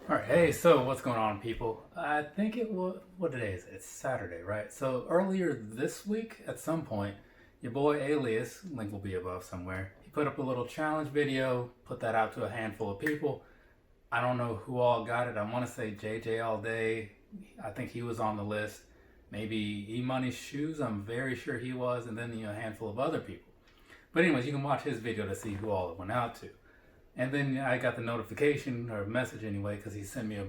All right, hey, so what's going on, people? I think it was, what today is it? It's Saturday, right? So earlier this week, at some point, your boy Alias, link will be above somewhere, he put up a little challenge video, put that out to a handful of people. I don't know who all got it. I want to say JJ All Day. I think he was on the list. Maybe E-Money Shoes, I'm very sure he was, and then a handful of other people. But anyways, you can watch his video to see who all it went out to. And then I got the notification or message anyway because he sent me a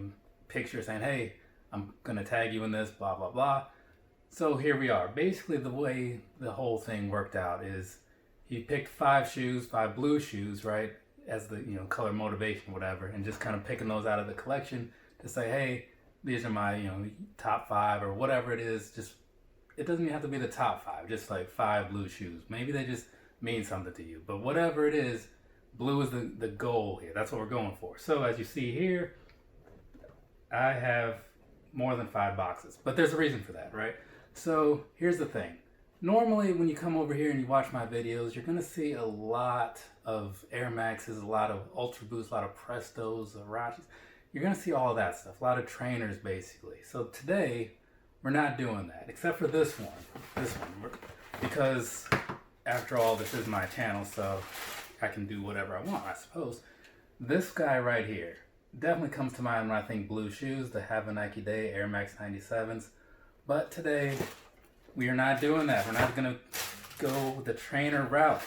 picture saying, hey, I'm going to tag you in this, blah, blah, blah. So here we are. Basically, the way the whole thing worked out is he picked five shoes, five blue shoes, right, as the color motivation, whatever, and just kind of picking those out of the collection to say, hey, these are my top five or whatever it is. Just it doesn't even have to be the top five, just like five blue shoes. Maybe they just mean something to you, but whatever it is. Blue is the goal here. That's what we're going for. So as you see here, I have more than 5 boxes. But there's a reason for that, right? So here's the thing. Normally when you come over here and you watch my videos, you're going to see a lot of Air Maxes, a lot of Ultra Boosts, a lot of Prestos, Rachis. You're going to see all that stuff. A lot of trainers, basically. So today, we're not doing that. Except for this one. Because after all, this is my channel, so I can do whatever I want, I suppose. This guy right here definitely comes to mind when I think blue shoes, the Have a Nike Day Air Max 97s. But today, we are not doing that. We're not going to go the trainer route.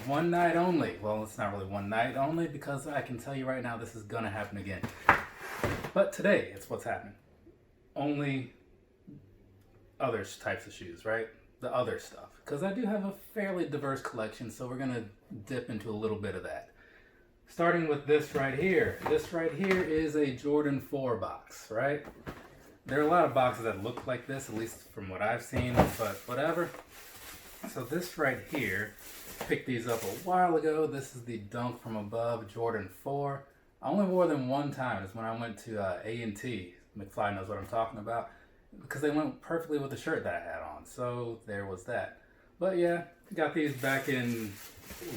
One night only. Well, it's not really one night only because I can tell you right now this is going to happen again. But today, it's what's happening. Only other types of shoes, right? The other stuff, because I do have a fairly diverse collection, so we're gonna dip into a little bit of that. Starting with this right here. This right here is a Jordan 4 box, right? There are a lot of boxes that look like this, at least from what I've seen, but whatever. So this right here, picked these up a while ago. This is the Dunk from Above Jordan 4. I only wore them one time. It's when I went to A&T. McFly knows what I'm talking about. Because they went perfectly with the shirt that I had on. So there was that. But yeah, got these back in,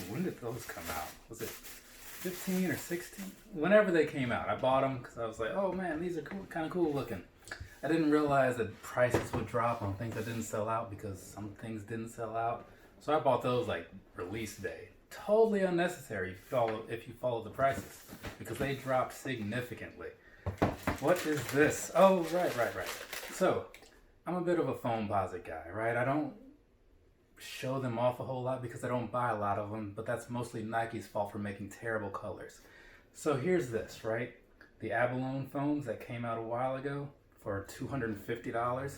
when did those come out? Was it 15 or 16? Whenever they came out, I bought them because I was like, oh man, these are cool, kind of cool looking. I didn't realize that prices would drop on things that didn't sell out because some things didn't sell out. So I bought those like release day. Totally unnecessary if you follow the prices because they dropped significantly. What is this? Oh, right. So, I'm a bit of a Foamposite guy, right? I don't show them off a whole lot because I don't buy a lot of them, but that's mostly Nike's fault for making terrible colors. So here's this, right? The abalone foams that came out a while ago for $250.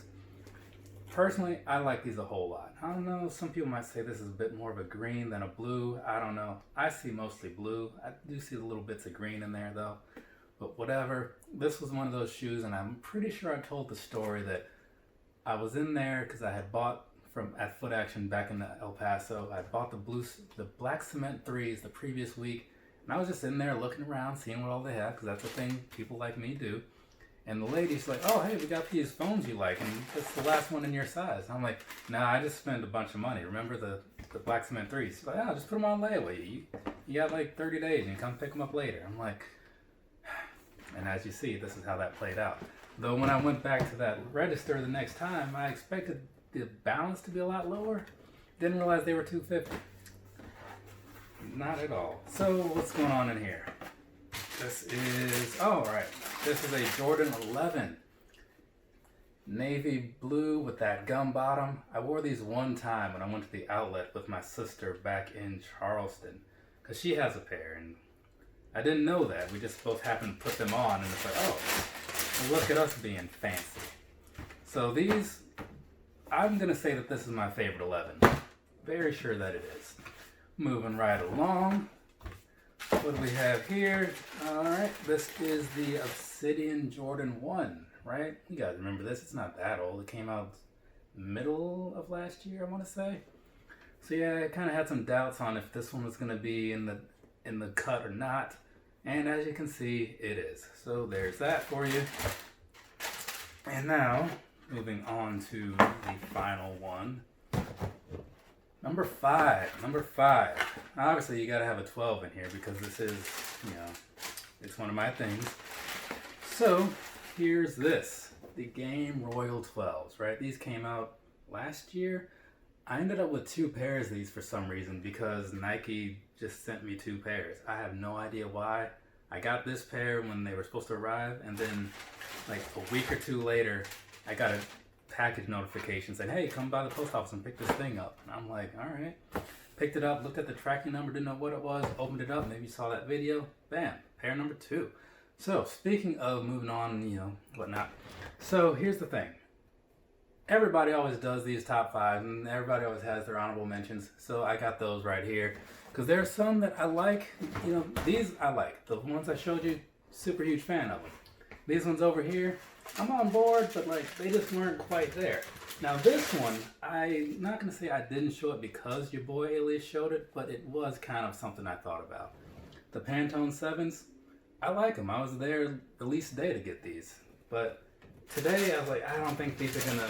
Personally, I like these a whole lot. I don't know, some people might say this is a bit more of a green than a blue. I don't know. I see mostly blue. I do see the little bits of green in there though. But whatever, this was one of those shoes, and I'm pretty sure I told the story that I was in there because I had bought at Foot Action back in El Paso. I bought the black cement 3s the previous week, and I was just in there looking around, seeing what all they have, because that's the thing people like me do. And the lady's like, oh, hey, we got these foams you like, and that's the last one in your size. I'm like, nah, I just spent a bunch of money. Remember the black cement 3s? She's like, oh, just put them on layaway. You got like 30 days, and you come pick them up later. I'm like, and as you see, this is how that played out. Though when I went back to that register the next time, I expected the balance to be a lot lower. Didn't realize they were $250. Not at all. So what's going on in here? This is, oh right, this is a Jordan 11. Navy blue with that gum bottom. I wore these one time when I went to the outlet with my sister back in Charleston. Because she has a pair, and I didn't know that. We just both happened to put them on, and it's like, oh, well, look at us being fancy. So these, I'm going to say that this is my favorite 11. Very sure that it is. Moving right along. What do we have here? All right, this is the Obsidian Jordan 1, right? You guys remember this? It's not that old. It came out middle of last year, I want to say. So yeah, I kind of had some doubts on if this one was going to be in the cut or not. And as you can see, it is. So there's that for you. And now, moving on to the final one. Number five. Obviously, you gotta have a 12 in here because this is, it's one of my things. So here's this, the Game Royal 12s, right? These came out last year. I ended up with 2 pairs of these for some reason because Nike just sent me 2 pairs. I have no idea why. I got this pair when they were supposed to arrive, and then like a week or 2 later, I got a package notification saying, hey, come by the post office and pick this thing up. And I'm like, all right. Picked it up, looked at the tracking number, didn't know what it was, opened it up, maybe you saw that video. Bam, pair number 2. So speaking of moving on, you know, whatnot. So here's the thing. Everybody always does these top 5, and everybody always has their honorable mentions. So I got those right here. Because there are some that I like, you know, these I like. The ones I showed you, super huge fan of them. These ones over here, I'm on board, but like, they just weren't quite there. Now this one, I'm not going to say I didn't show it because your boy Alias showed it, but it was kind of something I thought about. The Pantone 7s, I like them. I was there release day to get these. But today I was like, I don't think these are gonna,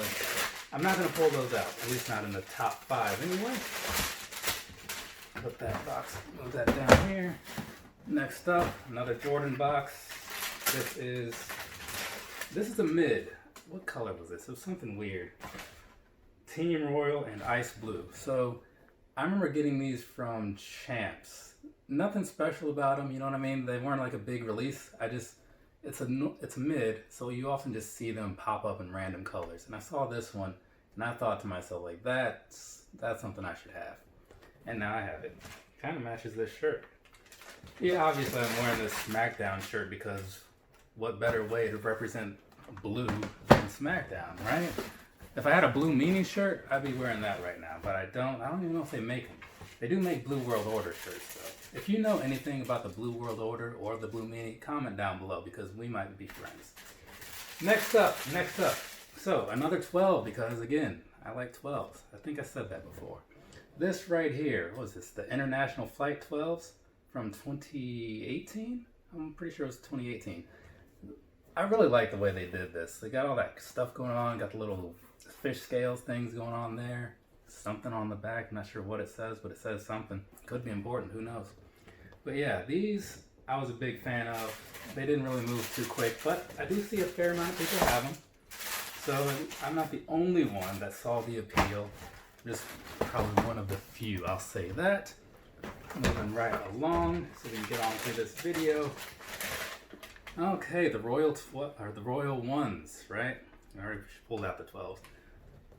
I'm not gonna pull those out, at least not in the top 5 anyway. Put that box, move that down here. Next up, another Jordan box. This is a mid. What color was this? It was something weird. Team Royal and Ice Blue. So I remember getting these from Champs. Nothing special about them, you know what I mean? They weren't like a big release. It's a mid, so you often just see them pop up in random colors. And I saw this one, and I thought to myself, like, that's something I should have. And now I have it. Kind of matches this shirt. Yeah, obviously I'm wearing this SmackDown shirt because what better way to represent blue than SmackDown, right? If I had a Blue Meanie shirt, I'd be wearing that right now, but I don't even know if they make them. They do make Blue World Order shirts, though. If you know anything about the Blue World Order or the Blue Meanie, comment down below because we might be friends. Next up. So, another 12 because, again, I like 12s. I think I said that before. This right here, what was this? The International Flight 12s from 2018? I'm pretty sure it was 2018. I really like the way they did this. They got all that stuff going on, got the little fish scales things going on there. Something on the back, not sure what it says, but it says something. Could be important, who knows. But yeah, these I was a big fan of. They didn't really move too quick, but I do see a fair amount of people have them. So I'm not the only one that saw the appeal. Just probably one of the few, I'll say that. Moving right along so we can get on to this video. Okay, the Royal ones, right? I already pulled out the 12s.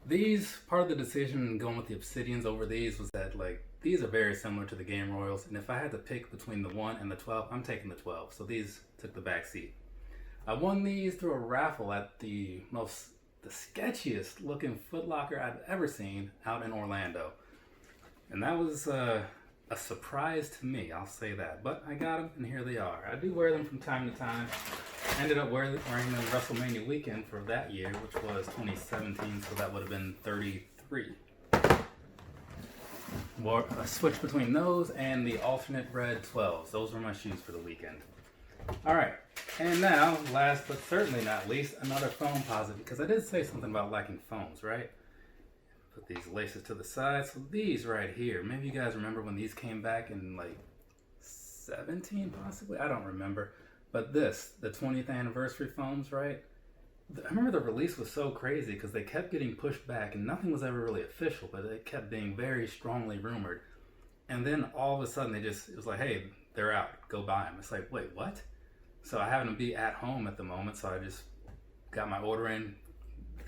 These, part of the decision going with the Obsidians over these was that, like, these are very similar to the Game Royals, and if I had to pick between the 1 and the 12, I'm taking the 12. So these took the back seat. I won these through a raffle at the sketchiest looking Foot Locker I've ever seen out in Orlando. And that was a surprise to me, I'll say that. But I got them, and here they are. I do wear them from time to time. I ended up wearing them WrestleMania weekend for that year, which was 2017, so that would have been 33. Well, I switched between those and the alternate red 12s. Those were my shoes for the weekend. Alright, and now, last but certainly not least, another foam positive, because I did say something about liking foams, right? Put these laces to the side. So these right here, maybe you guys remember when these came back in like 17 possibly? I don't remember. But this, the 20th anniversary foams, right? I remember the release was so crazy because they kept getting pushed back and nothing was ever really official, but it kept being very strongly rumored. And then all of a sudden it was like, hey, they're out, go buy them. It's like, wait, what? So I happen to be at home at the moment, so I just got my order in.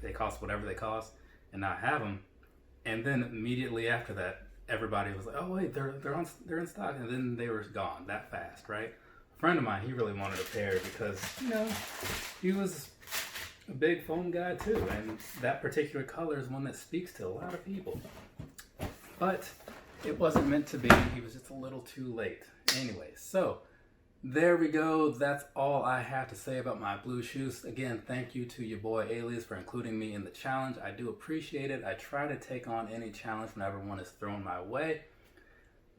They cost whatever they cost, and now I have them. And then immediately after that, everybody was like, oh wait, they're in stock, and then they were gone that fast, right? A friend of mine, he really wanted a pair because, you know, he was a big foam guy too, and that particular color is one that speaks to a lot of people. But it wasn't meant to be. He was just a little too late. Anyway, so there we go. That's all I have to say about my blue shoes. Again, thank you to your boy Alias for including me in the challenge. I do appreciate it. I try to take on any challenge whenever one is thrown my way.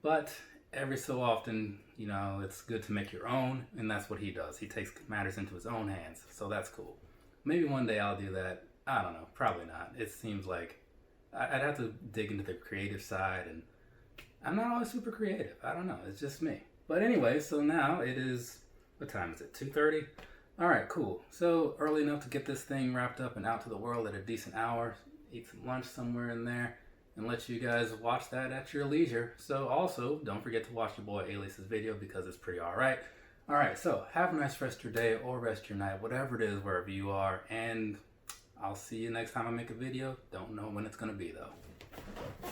But every so often, you know, it's good to make your own, and that's what he does. He takes matters into his own hands, so that's cool. Maybe one day I'll do that. I don't know. Probably not. It seems like I'd have to dig into the creative side, and I'm not always super creative. I don't know. It's just me. But anyway, so now it is, what time is it? 2:30? Alright, cool. So early enough to get this thing wrapped up and out to the world at a decent hour, eat some lunch somewhere in there, and let you guys watch that at your leisure. So also, don't forget to watch your boy Alias's video because it's pretty alright. Alright, so have a nice rest of your day or rest of your night, whatever it is, wherever you are, and I'll see you next time I make a video. Don't know when it's going to be though.